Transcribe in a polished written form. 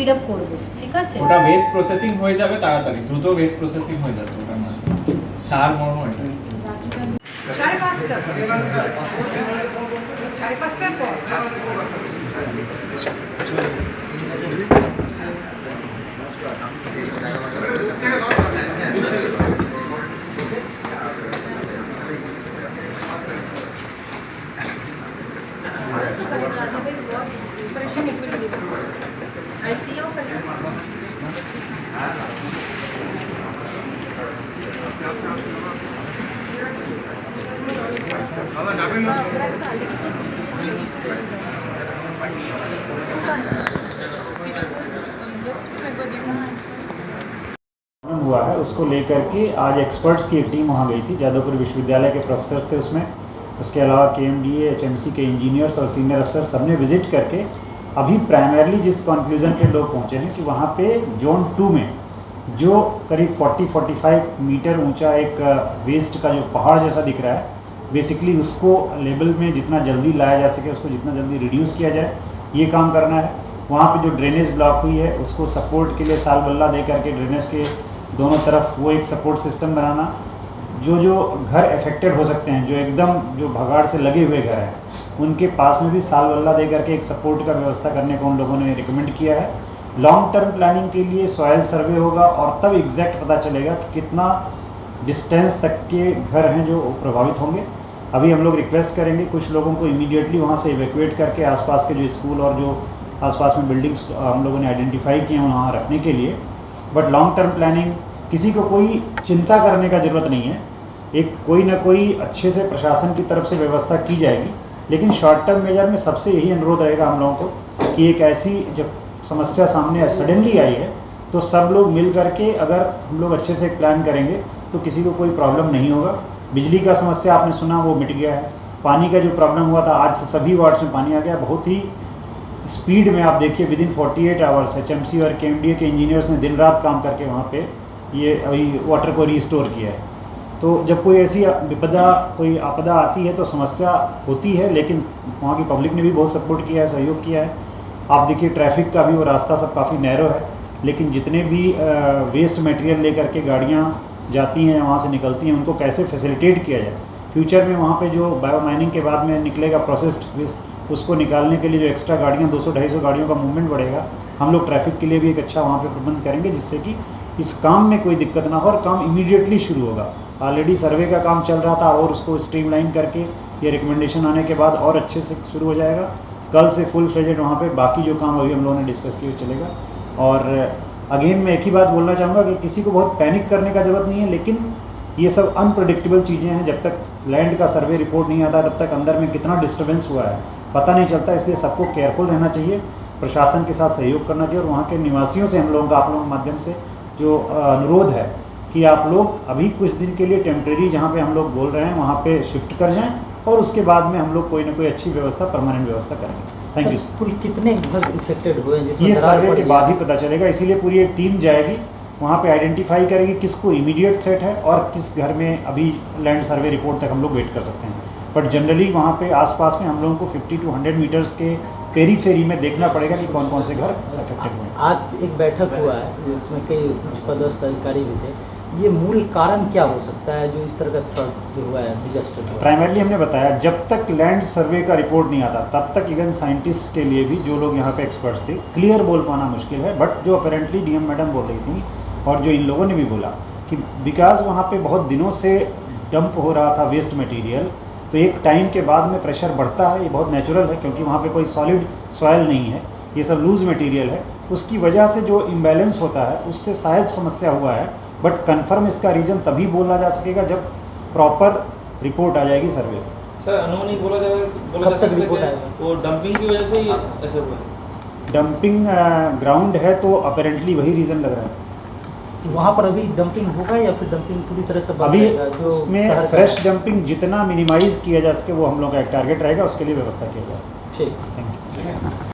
Speed up করব, ঠিক আছে? ওটা ওয়েস্ট প্রসেসিং হয়ে যাবে তাড়াতাড়ি, দ্রুত ওয়েস্ট প্রসেসিং হয়ে যাবে ওটা না, সার মর্ম এটা 5:30 5:30 পর I'll see you for हुआ है उसको लेकर के आज एक्सपर्ट्स की एक टीम वहाँ गई थी। जादवपुर विश्वविद्यालय के प्रोफेसर थे उसमें, उसके अलावा KMDA HMC के इंजीनियर्स और सीनियर अफसर सबने विजिट करके अभी प्राइमरली जिस कंक्लूजन पे लोग पहुँचे हैं कि वहाँ पे जोन 2 में जो करीब 40-45 मीटर ऊंचा एक वेस्ट का जो पहाड़ जैसा दिख रहा है, बेसिकली उसको लेवल में जितना जल्दी लाया जा सके, उसको जितना जल्दी रिड्यूस किया जाए, ये काम करना है। वहाँ पे जो ड्रेनेज ब्लॉक हुई है उसको सपोर्ट के लिए साल बल्ला दे करके ड्रेनेज के दोनों तरफ वो एक सपोर्ट सिस्टम बनाना। जो घर अफेक्टेड हो सकते हैं, जो एकदम जो भगाड़ से लगे हुए घर हैं, उनके पास में भी साल बल्ला दे करके एक सपोर्ट का व्यवस्था करने को उन लोगों ने रिकमेंड किया है। लॉन्ग टर्म प्लानिंग के लिए सॉयल सर्वे होगा और तब एग्जैक्ट पता चलेगा कि कितना डिस्टेंस तक के घर हैं जो प्रभावित होंगे। अभी हम लोग रिक्वेस्ट करेंगे कुछ लोगों को इमीडिएटली वहाँ से इवैक्यूएट करके आसपास के जो स्कूल और जो आसपास में बिल्डिंग्स हम लोगों ने आइडेंटिफाई किए हैं वहाँ रखने के लिए। बट लॉन्ग टर्म प्लानिंग, किसी को कोई चिंता करने का ज़रूरत नहीं है। एक कोई ना कोई अच्छे से प्रशासन की तरफ से व्यवस्था की जाएगी, लेकिन शॉर्ट टर्म मेजर में सबसे यही अनुरोध रहेगा हम लोगों को कि एक ऐसी जब समस्या सामने सडनली आई है तो सब लोग मिल करके अगर हम लोग अच्छे से प्लान करेंगे तो किसी को कोई प्रॉब्लम नहीं होगा। बिजली का समस्या आपने सुना वो मिट गया है। पानी का जो प्रॉब्लम हुआ था आज से सभी वार्ड्स में पानी आ गया, बहुत ही स्पीड में। आप देखिए विदिन 48 आवर्स HMC और KMDA के इंजीनियर्स ने दिन रात काम करके वहाँ पे ये अभी वाटर को रिस्टोर किया है। तो जब कोई ऐसी विपदा, कोई आपदा आती है तो समस्या होती है, लेकिन वहाँ की पब्लिक ने भी बहुत सपोर्ट किया है, सहयोग किया है। आप देखिए ट्रैफिक का भी वो रास्ता सब काफ़ी नैरो है, लेकिन जितने भी वेस्ट मटेरियल लेकर के गाड़ियाँ जाती हैं, वहाँ से निकलती हैं, उनको कैसे फैसिलिटेट किया जाए। फ्यूचर में वहाँ पे जो बायो माइनिंग के बाद में निकलेगा प्रोसेस्ड वेस्ट, उसको निकालने के लिए जो एक्स्ट्रा गाड़ियाँ 200-250 गाड़ियों का मूवमेंट बढ़ेगा। हम लोग ट्रैफिक के लिए भी एक अच्छा वहाँ पे प्रबंध करेंगे, जिससे कि इस काम में कोई दिक्कत ना हो और काम इमीडिएटली शुरू होगा। ऑलरेडी सर्वे का काम चल रहा था और उसको स्ट्रीमलाइन करके ये रिकमेंडेशन आने के बाद और अच्छे से शुरू हो जाएगा। कल से फुल फ्लेजेड वहाँ पे बाकी जो काम अभी हम लोगों ने डिस्कस किया चलेगा। और अगेन मैं एक ही बात बोलना चाहूँगा कि किसी को बहुत पैनिक करने का ज़रूरत नहीं है, लेकिन ये सब अनप्रडिक्टेबल चीज़ें हैं। जब तक लैंड का सर्वे रिपोर्ट नहीं आता तब तक अंदर में कितना डिस्टर्बेंस हुआ है पता नहीं चलता, इसलिए सबको केयरफुल रहना चाहिए, प्रशासन के साथ सहयोग करना चाहिए। और वहाँ के निवासियों से हम लोगों का आप लोगों के माध्यम से जो अनुरोध है कि आप लोग अभी कुछ दिन के लिए टेम्प्रेरी जहाँ पे हम लोग बोल रहे हैं वहाँ पे शिफ्ट कर जाएं और उसके बाद में हम लोग कोई ना कोई अच्छी व्यवस्था, परमानेंट व्यवस्था करेंगे। Thank you. कुल कितने घर इफेक्टेड हुए हैं? ये सर्वे के बाद ही पता चलेगा, इसीलिए पूरी एक टीम जाएगी वहाँ पे, आइडेंटिफाई करेगी किसको इमीडिएट थ्रेट है और किस घर में अभी लैंड सर्वे रिपोर्ट तक हम लोग वेट कर सकते हैं। बट जनरली वहाँ पे आसपास में हम लोगों को 50 to 100 मीटर्स के पेरीफेरी में देखना पड़ेगा कि कौन कौन से घर अफेक्टेड हुए हैं। आज एक बैठक हुआ है जिसमें कई कुछ पदस्थ अधिकारी भी थे। ये मूल कारण क्या हो सकता है जो इस तरह का फ्लड जो हुआ है, डिजास्टर हुआ? प्राइमरली हमने बताया जब तक लैंड सर्वे का रिपोर्ट नहीं आता तब तक इवन साइंटिस्ट के लिए भी, जो लोग यहाँ पे एक्सपर्ट्स थे, क्लियर बोल पाना मुश्किल है। बट जो अपेरेंटली DM मैडम बोल रही थी और जो इन लोगों ने भी बोला कि बिकॉज वहाँ पे बहुत दिनों से डंप हो रहा था वेस्ट मटेरियल, तो एक टाइम के बाद में प्रेशर बढ़ता है। ये बहुत नेचुरल है क्योंकि वहाँ पे कोई सॉलिड सॉयल नहीं है, ये सब लूज मटेरियल है। उसकी वजह से जो इम्बैलेंस होता है उससे शायद समस्या हुआ है। बट कंफर्म इसका रीजन तभी बोला जा सकेगा जब प्रॉपर रिपोर्ट आ जाएगी सर्वे। सर अनहोनी बोला जा सकता है वो डंपिंग की वजह से ही ऐसा हुआ? डंपिंग ग्राउंड है तो अपेरेंटली वही रीज़न लग रहा है। वहाँ पर अभी डंपिंग होगा या फिर डंपिंग पूरी तरह से बंद अभी रहेगा? जो उसमें फ्रेश डंपिंग जितना मिनिमाइज किया जा सके वो हम लोग का एक टारगेट रहेगा, उसके लिए व्यवस्था किया जाए। ठीक, थैंक यू।